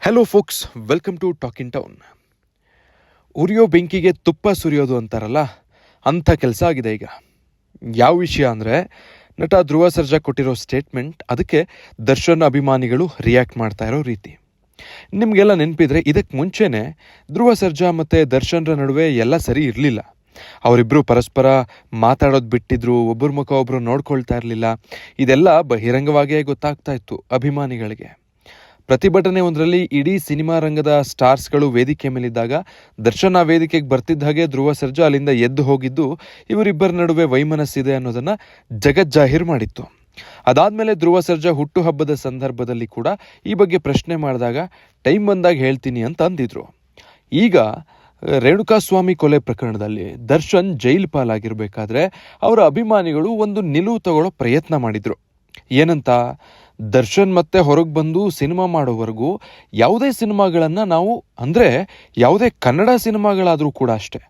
Hello folks, welcome to talk in town. ಉರಿಯೋ ಬೆಂಕಿಗೆ ತುಪ್ಪ ಸುರಿಯೋದು ಅಂತಾರಲ್ಲ, ಅಂಥ ಕೆಲಸ ಆಗಿದೆ ಈಗ. ಯಾವ ವಿಷಯ ಅಂದರೆ, ನಟ ಧ್ರುವ ಸರ್ಜಾ ಕೊಟ್ಟಿರೋ ಸ್ಟೇಟ್ಮೆಂಟ್, ಅದಕ್ಕೆ ದರ್ಶನ್ ಅಭಿಮಾನಿಗಳು ರಿಯಾಕ್ಟ್ ಮಾಡ್ತಾ ಇರೋ ರೀತಿ. ನಿಮಗೆಲ್ಲ ನೆನಪಿದ್ರೆ, ಇದಕ್ಕೆ ಮುಂಚೆನೇ ಧ್ರುವ ಸರ್ಜಾ ಮತ್ತು ದರ್ಶನ್ರ ನಡುವೆ ಎಲ್ಲ ಸರಿ ಇರಲಿಲ್ಲ. ಅವರಿಬ್ಬರು ಪರಸ್ಪರ ಮಾತಾಡೋದು ಬಿಟ್ಟಿದ್ರು, ಒಬ್ಬರ ಮುಖ ಒಬ್ಬರು ನೋಡ್ಕೊಳ್ತಾ ಇರಲಿಲ್ಲ. ಇದೆಲ್ಲ ಬಹಿರಂಗವಾಗಿಯೇ ಗೊತ್ತಾಗ್ತಾ ಇತ್ತು ಅಭಿಮಾನಿಗಳಿಗೆ. ಪ್ರತಿಭಟನೆ ಒಂದರಲ್ಲಿ ಇಡೀ ಸಿನಿಮಾ ರಂಗದ ಸ್ಟಾರ್ಸ್ಗಳು ವೇದಿಕೆ ಮೇಲಿದ್ದಾಗ ದರ್ಶನ್ ಆ ವೇದಿಕೆಗೆ ಬರ್ತಿದ್ದ ಹಾಗೆ ಧ್ರುವ ಸರ್ಜಾ ಅಲ್ಲಿಂದ ಎದ್ದು ಹೋಗಿದ್ದು ಇವರಿಬ್ಬರ ನಡುವೆ ವೈಮನಸ್ಸಿದೆ ಅನ್ನೋದನ್ನ ಜಗಜ್ಜಾಹೀರ್ ಮಾಡಿತ್ತು. ಅದಾದ್ಮೇಲೆ ಧ್ರುವ ಸರ್ಜಾ ಹುಟ್ಟುಹಬ್ಬದ ಸಂದರ್ಭದಲ್ಲಿ ಕೂಡ ಈ ಬಗ್ಗೆ ಪ್ರಶ್ನೆ ಮಾಡಿದಾಗ ಟೈಮ್ ಬಂದಾಗ ಹೇಳ್ತೀನಿ ಅಂತ ಅಂದಿದ್ರು. ಈಗ ರೇಣುಕಾಸ್ವಾಮಿ ಕೊಲೆ ಪ್ರಕರಣದಲ್ಲಿ ದರ್ಶನ್ ಜೈಲು ಪಾಲಾಗಿರ್ಬೇಕಾದ್ರೆ ಅವರ ಅಭಿಮಾನಿಗಳು ಒಂದು ನಿಲುವು ತಗೊಳ್ಳೋ ಪ್ರಯತ್ನ ಮಾಡಿದ್ರು. ಏನಂತ, ದರ್ಶನ್ ಮತ್ತೆ ಹೊರಗೆ ಬಂದು ಸಿನಿಮಾ ಮಾಡೋವರೆಗೂ ಯಾವುದೇ ಸಿನಿಮಾಗಳನ್ನು ನಾವು, ಅಂದರೆ ಯಾವುದೇ ಕನ್ನಡ ಸಿನಿಮಾಗಳಾದರೂ ಕೂಡ ಅಷ್ಟೇ,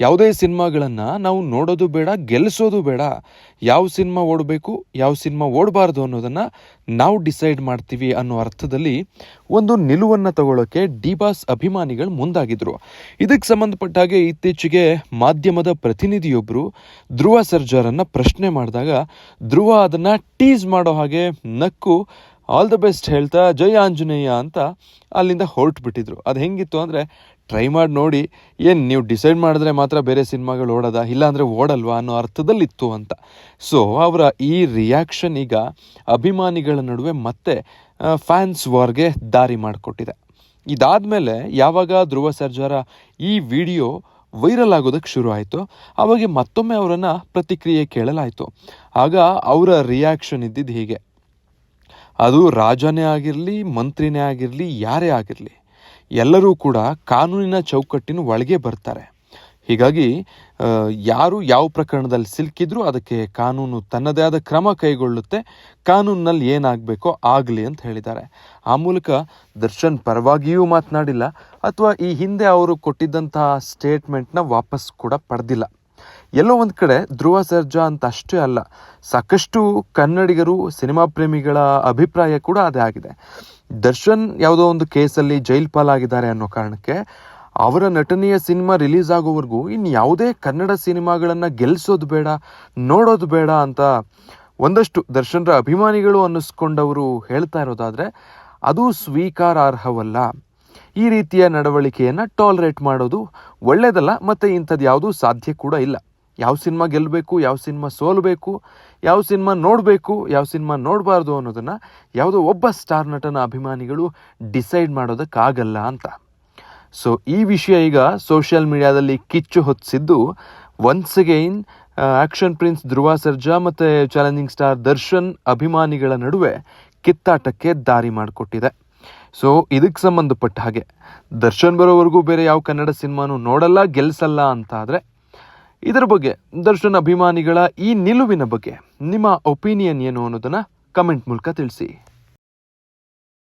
ಯಾವುದೇ ಸಿನಿಮಾಗಳನ್ನು ನಾವು ನೋಡೋದು ಬೇಡ, ಗೆಲ್ಲಿಸೋದು ಬೇಡ. ಯಾವ ಸಿನಿಮಾ ಓಡಬೇಕು, ಯಾವ ಸಿನಿಮಾ ಓಡಬಾರ್ದು ಅನ್ನೋದನ್ನು ನಾವು ಡಿಸೈಡ್ ಮಾಡ್ತೀವಿ ಅನ್ನೋ ಅರ್ಥದಲ್ಲಿ ಒಂದು ನಿಲುವನ್ನು ತಗೊಳ್ಳೋಕ್ಕೆ ಡಿ ಬಾಸ್ ಅಭಿಮಾನಿಗಳು ಮುಂದಾಗಿದ್ರು. ಇದಕ್ಕೆ ಸಂಬಂಧಪಟ್ಟ ಹಾಗೆ ಇತ್ತೀಚೆಗೆ ಮಾಧ್ಯಮದ ಪ್ರತಿನಿಧಿಯೊಬ್ಬರು ಧ್ರುವ ಸರ್ಜಾರನ್ನು ಪ್ರಶ್ನೆ ಮಾಡಿದಾಗ ಧ್ರುವ ಅದನ್ನು ಟೀಸ್ ಮಾಡೋ ಹಾಗೆ ನಕ್ಕು ಆಲ್ ದ ಬೆಸ್ಟ್ ಹೇಳ್ತಾ ಜೈ ಆಂಜನೇಯ ಅಂತ ಅಲ್ಲಿಂದ ಹೊರಟುಬಿಟ್ಟಿದ್ರು. ಅದು ಹೆಂಗಿತ್ತು ಅಂದರೆ, ಟ್ರೈ ಮಾಡಿ ನೋಡಿ, ಏನು ನೀವು ಡಿಸೈಡ್ ಮಾಡಿದ್ರೆ ಮಾತ್ರ ಬೇರೆ ಸಿನಿಮಾಗಳು ಓಡೋದ, ಇಲ್ಲಾಂದರೆ ಓಡಲ್ವಾ ಅನ್ನೋ ಅರ್ಥದಲ್ಲಿತ್ತು ಅಂತ. ಸೊ ಅವರ ಈ ರಿಯಾಕ್ಷನ್ ಈಗ ಅಭಿಮಾನಿಗಳ ನಡುವೆ ಮತ್ತೆ ಫ್ಯಾನ್ಸ್ ವಾರ್ಗೆ ದಾರಿ ಮಾಡಿಕೊಟ್ಟಿದೆ. ಇದಾದಮೇಲೆ ಯಾವಾಗ ಧ್ರುವ ಸರ್ಜಾರ ಈ ವಿಡಿಯೋ ವೈರಲ್ ಆಗೋದಕ್ಕೆ ಶುರು ಆಯಿತು, ಆವಾಗ ಮತ್ತೊಮ್ಮೆ ಅವರನ್ನು ಪ್ರತಿಕ್ರಿಯೆ ಕೇಳಲಾಯಿತು. ಆಗ ಅವರ ರಿಯಾಕ್ಷನ್ ಇದ್ದಿದ್ದು ಹೀಗೆ: ಅದು ರಾಜನೇ ಆಗಿರಲಿ, ಮಂತ್ರಿನೇ ಆಗಿರಲಿ, ಯಾರೇ ಆಗಿರಲಿ, ಎಲ್ಲರೂ ಕೂಡ ಕಾನೂನಿನ ಚೌಕಟ್ಟಿನ ಒಳಗೆ ಬರ್ತಾರೆ. ಹೀಗಾಗಿ ಯಾರು ಯಾವ ಪ್ರಕರಣದಲ್ಲಿ ಸಿಲುಕಿದ್ರೂ ಅದಕ್ಕೆ ಕಾನೂನು ತನ್ನದೇ ಆದ ಕ್ರಮ ಕೈಗೊಳ್ಳುತ್ತೆ. ಕಾನೂನಿನಲ್ಲಿ ಏನಾಗಬೇಕೋ ಆಗಲಿ ಅಂತ ಹೇಳಿದ್ದಾರೆ. ಆ ಮೂಲಕ ದರ್ಶನ್ ಪರವಾಗಿಯೂ ಮಾತನಾಡಿಲ್ಲ, ಅಥವಾ ಈ ಹಿಂದೆ ಅವರು ಕೊಟ್ಟಿದ್ದಂತಹ ಸ್ಟೇಟ್ಮೆಂಟ್ನ ವಾಪಸ್ ಕೂಡ ಪಡೆದಿಲ್ಲ. ಎಲ್ಲೋ ಒಂದು ಕಡೆ ಧ್ರುವ ಸರ್ಜಾ ಅಂತ ಅಷ್ಟೇ ಅಲ್ಲ, ಸಾಕಷ್ಟು ಕನ್ನಡಿಗರು, ಸಿನಿಮಾ ಪ್ರೇಮಿಗಳ ಅಭಿಪ್ರಾಯ ಕೂಡ ಅದೇ ಆಗಿದೆ. ದರ್ಶನ್ ಯಾವುದೋ ಒಂದು ಕೇಸಲ್ಲಿ ಜೈಲ್ ಪಾಲಾಗಿದ್ದಾರೆ ಅನ್ನೋ ಕಾರಣಕ್ಕೆ ಅವರ ನಟನೆಯ ಸಿನಿಮಾ ರಿಲೀಸ್ ಆಗೋವರೆಗೂ ಇನ್ನು ಯಾವುದೇ ಕನ್ನಡ ಸಿನಿಮಾಗಳನ್ನು ಗೆಲ್ಲಿಸೋದು ಬೇಡ, ನೋಡೋದು ಬೇಡ ಅಂತ ಒಂದಷ್ಟು ದರ್ಶನ್ರ ಅಭಿಮಾನಿಗಳು ಅನ್ನಿಸ್ಕೊಂಡವರು ಹೇಳ್ತಾ ಇರೋದಾದರೆ ಅದು ಸ್ವೀಕಾರಾರ್ಹವಲ್ಲ. ಈ ರೀತಿಯ ನಡವಳಿಕೆಯನ್ನು ಟಾಲರೇಟ್ ಮಾಡೋದು ಒಳ್ಳೆಯದಲ್ಲ, ಮತ್ತು ಇಂಥದ್ದು ಯಾವುದೂ ಸಾಧ್ಯ ಕೂಡ ಇಲ್ಲ. ಯಾವ ಸಿನಿಮಾ ಗೆಲ್ಲಬೇಕು, ಯಾವ ಸಿನಿಮಾ ಸೋಲಬೇಕು, ಯಾವ ಸಿನಿಮಾ ನೋಡಬೇಕು, ಯಾವ ಸಿನಿಮಾ ನೋಡಬಾರ್ದು ಅನ್ನೋದನ್ನು ಯಾವುದೋ ಒಬ್ಬ ಸ್ಟಾರ್ ನಟನ ಅಭಿಮಾನಿಗಳು ಡಿಸೈಡ್ ಮಾಡೋದಕ್ಕಾಗಲ್ಲ ಅಂತ. ಸೊ ಈ ವಿಷಯ ಈಗ ಸೋಷಿಯಲ್ ಮೀಡಿಯಾದಲ್ಲಿ ಕಿಚ್ಚು ಹೊತ್ತಿಸಿದ್ದು once again action prince Dhruva Sarja ಮತ್ತು ಚಾಲೆಂಜಿಂಗ್ ಸ್ಟಾರ್ ದರ್ಶನ್ ಅಭಿಮಾನಿಗಳ ನಡುವೆ ಕಿತ್ತಾಟಕ್ಕೆ ದಾರಿ ಮಾಡಿಕೊಟ್ಟಿದೆ. ಸೊ ಇದಕ್ಕೆ ಸಂಬಂಧಪಟ್ಟ ಹಾಗೆ ದರ್ಶನ್ ಬರೋವರೆಗೂ ಬೇರೆ ಯಾವ ಕನ್ನಡ ಸಿನಿಮಾನು ನೋಡಲ್ಲ, ಗೆಲ್ಲಿಸಲ್ಲ ಅಂತ ಆದರೆ, ಇದರ ಬಗ್ಗೆ ದರ್ಶನ್ ಅಭಿಮಾನಿಗಳ ಈ ನಿಲುವಿನ ಬಗ್ಗೆ ನಿಮ್ಮ ಒಪಿನಿಯನ್ ಏನು ಅನ್ನೋದನ್ನು ಕಮೆಂಟ್ ಮೂಲಕ ತಿಳಿಸಿ.